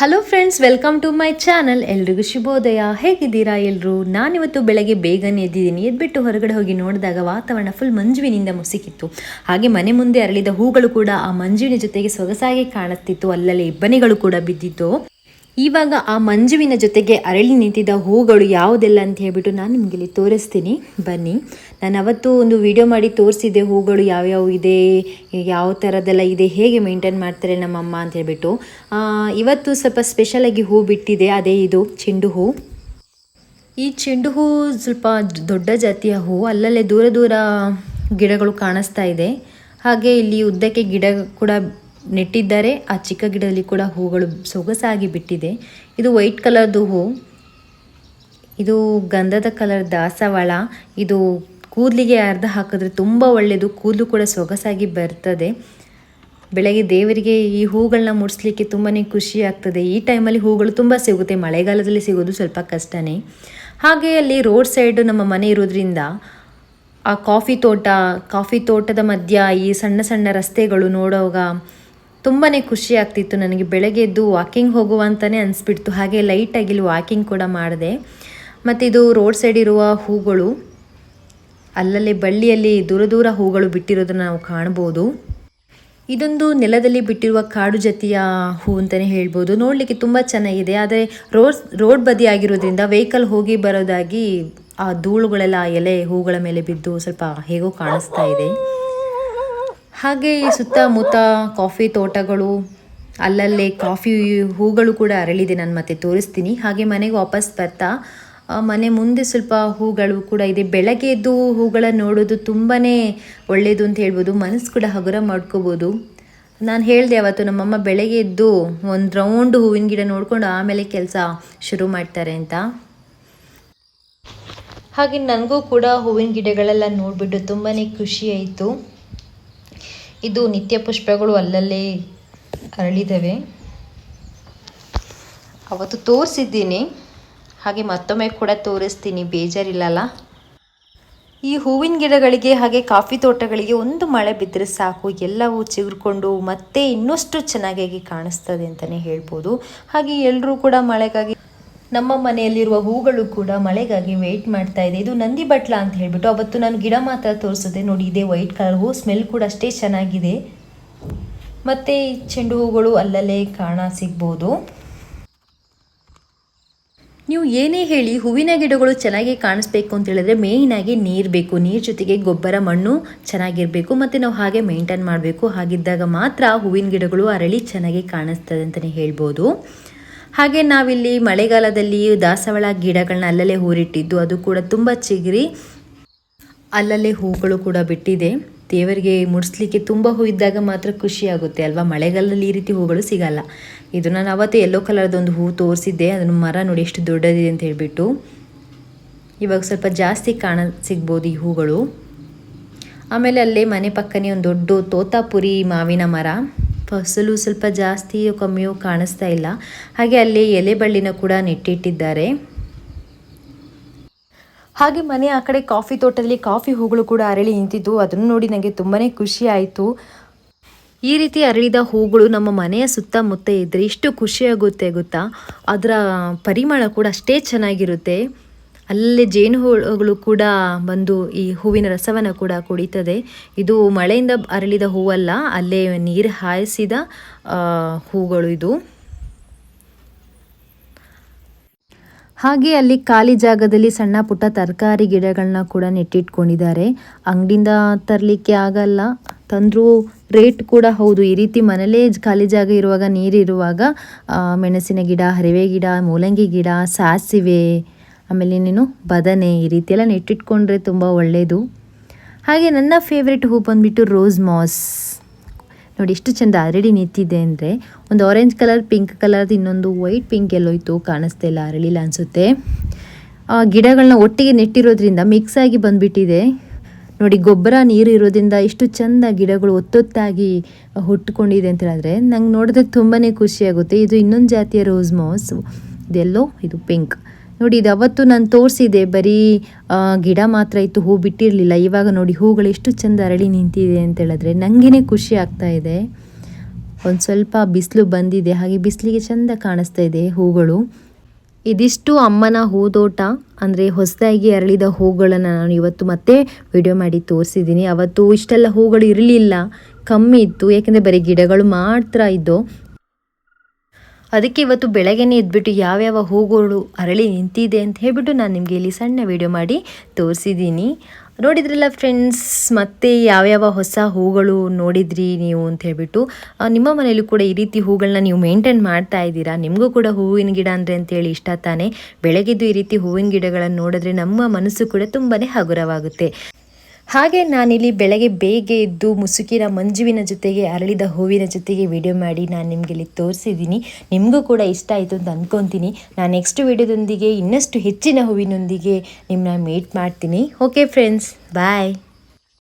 Hello friends, welcome to my channel. ಎಲ್ರಿಗೂ ಶುಭೋದಯ. ಹೇಗಿದ್ದೀರಾ ಎಲ್ಲರೂ? ನಾನಿವತ್ತು ಬೆಳಗ್ಗೆ ಬೇಗನೆ ಎದ್ದಿದ್ದೀನಿ. ಎದ್ಬಿಟ್ಟು ಹೊರಗಡೆ ಹೋಗಿ ನೋಡಿದಾಗ ವಾತಾವರಣ ಫುಲ್ ಮಂಜುವಿನಿಂದ ಮುಸುಕಿತ್ತು. ಹಾಗೆ ಮನೆ ಮುಂದೆ ಅರಳಿದ ಹೂಗಳು ಕೂಡ ಆ ಮಂಜುವಿನ ಜೊತೆಗೆ ಸೊಗಸಾಗಿ ಕಾಣುತ್ತಿತ್ತು. ಅಲ್ಲಲ್ಲಿ ಇಬ್ಬನಿಗಳು ಕೂಡ ಬಿದ್ದಿತ್ತು. ಇವಾಗ ಆ ಮಂಜುವಿನ ಜೊತೆಗೆ ಅರಳಿ ನಿಂತಿದ್ದ ಹೂಗಳು ಯಾವುದೆಲ್ಲ ಅಂತ ಹೇಳ್ಬಿಟ್ಟು ನಾನು ನಿಮಗೆ ಇಲ್ಲಿ ತೋರಿಸ್ತೀನಿ, ಬನ್ನಿ. ನಾನು ಅವತ್ತು ಒಂದು ವಿಡಿಯೋ ಮಾಡಿ ತೋರಿಸಿದ್ದೆ ಹೂಗಳು ಯಾವ್ಯಾವ ಇದೆ, ಯಾವ ಥರದ್ದೆಲ್ಲ ಇದೆ, ಹೇಗೆ ಮೇಂಟೈನ್ ಮಾಡ್ತಾರೆ ನಮ್ಮಮ್ಮ ಅಂತ ಹೇಳ್ಬಿಟ್ಟು. ಇವತ್ತು ಸ್ವಲ್ಪ ಸ್ಪೆಷಲಾಗಿ ಹೂ ಬಿಟ್ಟಿದೆ, ಅದೇ ಇದು ಚೆಂಡು ಹೂ. ಈ ಚೆಂಡು ಹೂ ಸ್ವಲ್ಪ ದೊಡ್ಡ ಜಾತಿಯ ಹೂ. ಅಲ್ಲಲ್ಲೇ ದೂರ ದೂರ ಗಿಡಗಳು ಕಾಣಿಸ್ತಾ ಇದೆ. ಹಾಗೆ ಇಲ್ಲಿ ಉದ್ದಕ್ಕೆ ಗಿಡ ಕೂಡ ನೆಟ್ಟಿದ್ದಾರೆ. ಆ ಚಿಕ್ಕ ಗಿಡದಲ್ಲಿ ಕೂಡ ಹೂಗಳು ಸೊಗಸಾಗಿ ಬಿಟ್ಟಿದೆ. ಇದು ವೈಟ್ ಕಲರ್ದು ಹೂ. ಇದು ಗಂಧದ ಕಲರ್ ದಾಸವಾಳ. ಇದು ಕೂದಲಿಗೆ ಅರ್ಧ ಹಾಕಿದ್ರೆ ತುಂಬ ಒಳ್ಳೆಯದು, ಕೂದಲು ಕೂಡ ಸೊಗಸಾಗಿ ಬರ್ತದೆ. ಬೆಳಗ್ಗೆ ದೇವರಿಗೆ ಈ ಹೂಗಳನ್ನ ಮುಡಿಸ್ಲಿಕ್ಕೆ ತುಂಬಾ ಖುಷಿ ಆಗ್ತದೆ. ಈ ಟೈಮಲ್ಲಿ ಹೂಗಳು ತುಂಬ ಸಿಗುತ್ತೆ, ಮಳೆಗಾಲದಲ್ಲಿ ಸಿಗೋದು ಸ್ವಲ್ಪ ಕಷ್ಟನೇ. ಹಾಗೆ ಅಲ್ಲಿ ರೋಡ್ ಸೈಡ್ ನಮ್ಮ ಮನೆ ಇರೋದ್ರಿಂದ ಆ ಕಾಫಿ ತೋಟದ ಮಧ್ಯ ಈ ಸಣ್ಣ ಸಣ್ಣ ರಸ್ತೆಗಳು ನೋಡುವಾಗ ತುಂಬಾ ಖುಷಿ ಆಗ್ತಿತ್ತು ನನಗೆ. ಬೆಳಗ್ಗೆ ಎದ್ದು ವಾಕಿಂಗ್ ಹೋಗುವ ಅಂತಲೇ ಅನಿಸ್ಬಿಡ್ತು. ಹಾಗೆ ಲೈಟಾಗಿ ಇಲ್ಲಿ ವಾಕಿಂಗ್ ಕೂಡ ಮಾಡಿದೆ. ಮತ್ತು ಇದು ರೋಡ್ ಸೈಡ್ ಇರುವ ಹೂಗಳು, ಅಲ್ಲಲ್ಲಿ ಬಳ್ಳಿಯಲ್ಲಿ ದೂರ ದೂರ ಹೂಗಳು ಬಿಟ್ಟಿರೋದನ್ನು ನಾವು ಕಾಣ್ಬೋದು. ಇದೊಂದು ನೆಲದಲ್ಲಿ ಬಿಟ್ಟಿರುವ ಕಾಡು ಜಾತಿಯ ಹೂ ಅಂತಲೇ ಹೇಳ್ಬೋದು. ನೋಡಲಿಕ್ಕೆ ತುಂಬ ಚೆನ್ನಾಗಿದೆ. ಆದರೆ ರೋಡ್ ಬದಿ ಆಗಿರೋದ್ರಿಂದ ವೆಹಿಕಲ್ ಹೋಗಿ ಬರೋದಾಗಿ ಆ ಧೂಳುಗಳೆಲ್ಲ ಎಲೆ ಹೂಗಳ ಮೇಲೆ ಬಿದ್ದು ಸ್ವಲ್ಪ ಹೇಗೋ ಕಾಣಿಸ್ತಾ ಇದೆ. ಹಾಗೆ ಈ ಸುತ್ತಮುತ್ತ ಕಾಫಿ ತೋಟಗಳು, ಅಲ್ಲಲ್ಲೇ ಕಾಫಿ ಹೂಗಳು ಕೂಡ ಅರಳಿದೆ. ನಾನು ಮತ್ತೆ ತೋರಿಸ್ತೀನಿ. ಹಾಗೆ ಮನೆಗೆ ವಾಪಸ್ ಬರ್ತಾ ಮನೆ ಮುಂದೆ ಸ್ವಲ್ಪ ಹೂಗಳು ಕೂಡ ಇದೆ. ಬೆಳಗ್ಗೆ ಎದ್ದು ಹೂಗಳನ್ನು ನೋಡೋದು ತುಂಬಾ ಒಳ್ಳೆಯದು ಅಂತ ಹೇಳ್ಬೋದು. ಮನಸ್ಸು ಕೂಡ ಹಗುರ ಮಾಡ್ಕೋಬೋದು. ನಾನು ಹೇಳಿದೆ ಅವತ್ತು ನಮ್ಮಮ್ಮ ಬೆಳಗ್ಗೆ ಎದ್ದು ಒಂದು ರೌಂಡ್ ಹೂವಿನ ಗಿಡ ನೋಡಿಕೊಂಡು ಆಮೇಲೆ ಕೆಲಸ ಶುರು ಮಾಡ್ತಾರೆ ಅಂತ. ಹಾಗೆ ನನಗೂ ಕೂಡ ಹೂವಿನ ಗಿಡಗಳೆಲ್ಲ ನೋಡಿಬಿಟ್ಟು ತುಂಬಾ ಖುಷಿ ಆಯಿತು. ಇದು ನಿತ್ಯ ಪುಷ್ಪಗಳು ಅಲ್ಲಲ್ಲೇ ಅರಳಿದವೆ. ಅವತ್ತು ತೋರಿಸಿದ್ದೀನಿ, ಹಾಗೆ ಮತ್ತೊಮ್ಮೆ ಕೂಡ ತೋರಿಸ್ತೀನಿ, ಬೇಜಾರಿಲ್ಲಲ್ಲ. ಈ ಹೂವಿನ ಗಿಡಗಳಿಗೆ ಹಾಗೆ ಕಾಫಿ ತೋಟಗಳಿಗೆ ಒಂದು ಮಳೆ ಬಿದ್ದರೆ ಸಾಕು, ಎಲ್ಲವೂ ಚಿಗುರ್ಕೊಂಡು ಮತ್ತೆ ಇನ್ನಷ್ಟು ಚೆನ್ನಾಗಿ ಕಾಣಿಸ್ತದೆ ಅಂತಲೇ ಹೇಳ್ಬೋದು. ಹಾಗೆ ಎಲ್ಲರೂ ಕೂಡ ಮಳೆಗಾಗಿ, ನಮ್ಮ ಮನೆಯಲ್ಲಿರುವ ಹೂಗಳು ಕೂಡ ಮಳೆಗಾಗಿ ವೆಯ್ಟ್ ಮಾಡ್ತಾ ಇದೆ. ಇದು ನಂದಿ ಬಟ್ಲ ಅಂತ ಹೇಳ್ಬಿಟ್ಟು ಅವತ್ತು ನಾನು ಗಿಡ ಮಾತ್ರ ತೋರಿಸಿದೆ. ನೋಡಿ, ಇದೇ ವೈಟ್ ಕಲರ್ ಹೂ, ಸ್ಮೆಲ್ ಕೂಡ ಅಷ್ಟೇ ಚೆನ್ನಾಗಿದೆ. ಮತ್ತು ಚೆಂಡು ಹೂಗಳು ಅಲ್ಲಲ್ಲೇ ಸಿಗ್ಬೋದು. ನೀವು ಏನೇ ಹೇಳಿ, ಹೂವಿನ ಗಿಡಗಳು ಚೆನ್ನಾಗಿ ಕಾಣಿಸ್ಬೇಕು ಅಂತ ಹೇಳಿದ್ರೆ ಮೇಯ್ನಾಗಿ ನೀರು ಬೇಕು. ನೀರು ಜೊತೆಗೆ ಗೊಬ್ಬರ, ಮಣ್ಣು ಚೆನ್ನಾಗಿರಬೇಕು. ಮತ್ತು ನಾವು ಹಾಗೆ ಮೇಂಟೈನ್ ಮಾಡಬೇಕು. ಹಾಗಿದ್ದಾಗ ಮಾತ್ರ ಹೂವಿನ ಗಿಡಗಳು ಅರಳಿ ಚೆನ್ನಾಗಿ ಕಾಣಿಸ್ತದೆ ಅಂತಲೇ ಹೇಳ್ಬೋದು. ಹಾಗೆ ನಾವಿಲ್ಲಿ ಮಳೆಗಾಲದಲ್ಲಿ ದಾಸವಾಳ ಗಿಡಗಳನ್ನ ಅಲ್ಲಲ್ಲೇ ಹೂರಿಟ್ಟಿದ್ದು, ಅದು ಕೂಡ ತುಂಬ ಚಿಗುರಿ ಅಲ್ಲಲ್ಲೇ ಹೂಗಳು ಕೂಡ ಬಿಟ್ಟಿದೆ. ದೇವರಿಗೆ ಮುಡಿಸ್ಲಿಕ್ಕೆ ತುಂಬ ಹೂ ಇದ್ದಾಗ ಮಾತ್ರ ಖುಷಿ ಆಗುತ್ತೆ ಅಲ್ವಾ. ಮಳೆಗಾಲದಲ್ಲಿ ಈ ರೀತಿ ಹೂಗಳು ಸಿಗಲ್ಲ. ಇದು ನಾನು ಅವತ್ತು ಯೆಲ್ಲೋ ಕಲರ್ದೊಂದು ಹೂ ತೋರಿಸಿದ್ದೆ. ಅದನ್ನು ಮರ ನೋಡಿ ಎಷ್ಟು ದೊಡ್ಡದಿದೆ ಅಂತ ಹೇಳ್ಬಿಟ್ಟು. ಇವಾಗ ಸ್ವಲ್ಪ ಜಾಸ್ತಿ ಸಿಗ್ಬೋದು ಈ ಹೂಗಳು. ಆಮೇಲೆ ಅಲ್ಲೇ ಮನೆ ಪಕ್ಕನೇ ಒಂದು ದೊಡ್ಡ ತೋತಾಪುರಿ ಮಾವಿನ ಮರ. ಫಸಲು ಸ್ವಲ್ಪ ಜಾಸ್ತಿಯೋ ಕಮ್ಮಿಯೋ ಕಾಣಿಸ್ತಾ ಇಲ್ಲ. ಹಾಗೆ ಅಲ್ಲಿ ಎಲೆ ಬಳ್ಳಿನ ಕೂಡ ನೆಟ್ಟಿಟ್ಟಿದ್ದಾರೆ. ಹಾಗೆ ಮನೆ ಆ ಕಡೆ ಕಾಫಿ ತೋಟದಲ್ಲಿ ಕಾಫಿ ಹೂಗಳು ಕೂಡ ಅರಳಿ ನಿಂತಿದ್ದು. ಅದನ್ನು ನೋಡಿ ನನಗೆ ತುಂಬಾ ಖುಷಿ ಆಯಿತು. ಈ ರೀತಿ ಅರಳಿದ ಹೂಗಳು ನಮ್ಮ ಮನೆಯ ಸುತ್ತಮುತ್ತ ಇದ್ದರೆ ಎಷ್ಟು ಖುಷಿಯಾಗುತ್ತೆ ಗೊತ್ತಾ. ಅದರ ಪರಿಮಳ ಕೂಡ ಅಷ್ಟೇ ಚೆನ್ನಾಗಿರುತ್ತೆ. ಅಲ್ಲೇ ಜೇನುಹುಳುಗಳು ಕೂಡ ಬಂದು ಈ ಹೂವಿನ ರಸವನ್ನು ಕೂಡ ಕುಡಿತದೆ. ಇದು ಮಳೆಯಿಂದ ಅರಳಿದ ಹೂವಲ್ಲ, ಅಲ್ಲೇ ನೀರು ಹಾಯಿಸಿದ ಹೂಗಳು ಇದು. ಹಾಗೆ ಅಲ್ಲಿ ಖಾಲಿ ಜಾಗದಲ್ಲಿ ಸಣ್ಣ ಪುಟ್ಟ ತರಕಾರಿ ಗಿಡಗಳನ್ನ ಕೂಡ ನೆಟ್ಟಿಟ್ಕೊಂಡಿದ್ದಾರೆ. ಅಂಗಡಿಯಿಂದ ತರಲಿಕ್ಕೆ ಆಗಲ್ಲ, ತಂದರೂ ರೇಟ್ ಕೂಡ ಹೌದು. ಈ ರೀತಿ ಮನೇಲೇ ಖಾಲಿ ಜಾಗ ಇರುವಾಗ, ನೀರಿರುವಾಗ ಮೆಣಸಿನ ಗಿಡ, ಹರಿವೆ ಗಿಡ, ಮೂಲಂಗಿ ಗಿಡ, ಸಾಸಿವೆ, ಆಮೇಲೆ ಇನ್ನೇನು ಬದನೆ, ಈ ರೀತಿ ಎಲ್ಲ ನೆಟ್ಟಿಟ್ಕೊಂಡ್ರೆ ತುಂಬ ಒಳ್ಳೆಯದು. ಹಾಗೆ ನನ್ನ ಫೇವ್ರೆಟ್ ಹೂ ಬಂದುಬಿಟ್ಟು ರೋಸ್ ಮಾಸ್. ನೋಡಿ ಎಷ್ಟು ಚೆಂದ ಅರಳಿ ನಿಂತಿದೆ ಅಂದರೆ. ಒಂದು ಆರೆಂಜ್ ಕಲರ್, ಪಿಂಕ್ ಕಲರ್ದು, ಇನ್ನೊಂದು ವೈಟ್ ಪಿಂಕ್ ಎಲ್ಲೋಯ್ತು, ಕಾಣಿಸ್ತಾ ಇಲ್ಲ, ಅರಳಿಲ್ಲ ಅನಿಸುತ್ತೆ. ಗಿಡಗಳನ್ನ ಒಟ್ಟಿಗೆ ನೆಟ್ಟಿರೋದ್ರಿಂದ ಮಿಕ್ಸ್ ಆಗಿ ಬಂದುಬಿಟ್ಟಿದೆ. ನೋಡಿ, ಗೊಬ್ಬರ ನೀರು ಇರೋದ್ರಿಂದ ಇಷ್ಟು ಚೆಂದ ಗಿಡಗಳು ಒತ್ತೊತ್ತಾಗಿ ಹುಟ್ಕೊಂಡಿದೆ ಅಂತ ಹೇಳಿದ್ರೆ ನಂಗೆ ನೋಡಿದ್ರೆ ತುಂಬಾ ಖುಷಿಯಾಗುತ್ತೆ. ಇದು ಇನ್ನೊಂದು ಜಾತಿಯ ರೋಸ್ ಮಾಸ್, ಇದೆಲ್ಲೋ, ಇದು ಪಿಂಕ್. ನೋಡಿ, ಇದು ಅವತ್ತು ನಾನು ತೋರಿಸಿದೆ, ಬರೀ ಗಿಡ ಮಾತ್ರ ಇತ್ತು, ಹೂ ಬಿಟ್ಟಿರಲಿಲ್ಲ. ಇವಾಗ ನೋಡಿ ಹೂಗಳು ಎಷ್ಟು ಚೆಂದ ಅರಳಿ ನಿಂತಿದೆ ಅಂತ ಹೇಳಿದ್ರೆ ನನಗೇ ಖುಷಿ ಆಗ್ತಾ ಇದೆ. ಒಂದು ಸ್ವಲ್ಪ ಬಿಸಿಲು ಬಂದಿದೆ, ಹಾಗೆ ಬಿಸಿಲಿಗೆ ಚೆಂದ ಕಾಣಿಸ್ತಾ ಇದೆ ಹೂಗಳು. ಇದಿಷ್ಟು ಅಮ್ಮನ ಹೂದೋಟ, ಅಂದರೆ ಹೊಸದಾಗಿ ಅರಳಿದ ಹೂಗಳನ್ನು ನಾನು ಇವತ್ತು ಮತ್ತೆ ವಿಡಿಯೋ ಮಾಡಿ ತೋರಿಸಿದ್ದೀನಿ. ಅವತ್ತು ಇಷ್ಟೆಲ್ಲ ಹೂಗಳು ಇರಲಿಲ್ಲ, ಕಮ್ಮಿ ಇತ್ತು, ಯಾಕೆಂದರೆ ಬರೀ ಗಿಡಗಳು ಮಾತ್ರ ಇದ್ದವು. ಅದಕ್ಕೆ ಇವತ್ತು ಬೆಳಗ್ಗೆನೇ ಎದ್ಬಿಟ್ಟು ಯಾವ್ಯಾವ ಹೂಗಳು ಅರಳಿ ನಿಂತಿದೆ ಅಂತ ಹೇಳ್ಬಿಟ್ಟು ನಾನು ನಿಮಗೆ ಇಲ್ಲಿ ಸಣ್ಣ ವಿಡಿಯೋ ಮಾಡಿ ತೋರಿಸಿದ್ದೀನಿ. ನೋಡಿದ್ರಲ್ಲ ಫ್ರೆಂಡ್ಸ್, ಮತ್ತೆ ಯಾವ್ಯಾವ ಹೊಸ ಹೂಗಳು ನೋಡಿದ್ರಿ ನೀವು ಅಂತ ಹೇಳ್ಬಿಟ್ಟು. ನಿಮ್ಮ ಮನೇಲೂ ಕೂಡ ಈ ರೀತಿ ಹೂಗಳನ್ನ ನೀವು ಮೇಂಟೈನ್ ಮಾಡ್ತಾ ಇದ್ದೀರಾ? ನಿಮಗೂ ಕೂಡ ಹೂವಿನ ಗಿಡ ಅಂದರೆ ಅಂತೇಳಿ ಇಷ್ಟ ತಾನೆ. ಬೆಳಗ್ಗೆದ್ದು ಈ ರೀತಿ ಹೂವಿನ ಗಿಡಗಳನ್ನು ನೋಡಿದ್ರೆ ನಮ್ಮ ಮನಸ್ಸು ಕೂಡ ತುಂಬಾ ಹಗುರವಾಗುತ್ತೆ. ಹಾಗೆ ನಾನಿಲ್ಲಿ ಬೆಳಗ್ಗೆ ಬೇಗ ಎದ್ದು ಮುಸುಕಿನ ಮಂಜುವಿನ ಜೊತೆಗೆ ಅರಳಿದ ಹೂವಿನ ಜೊತೆಗೆ ವಿಡಿಯೋ ಮಾಡಿ ನಾನು ನಿಮಗೆ ಇಲ್ಲಿ ತೋರಿಸಿದ್ದೀನಿ. ನಿಮಗೂ ಕೂಡ ಇಷ್ಟ ಆಯಿತು ಅಂತ ಅಂದ್ಕೊತೀನಿ. ನಾನು ನೆಕ್ಸ್ಟ್ ವಿಡಿಯೋದೊಂದಿಗೆ ಇನ್ನಷ್ಟು ಹೆಚ್ಚಿನ ಹೂವಿನೊಂದಿಗೆ ನಿಮ್ಮನ್ನ ಮೀಟ್ ಮಾಡ್ತೀನಿ. ಓಕೆ ಫ್ರೆಂಡ್ಸ್, ಬಾಯ್.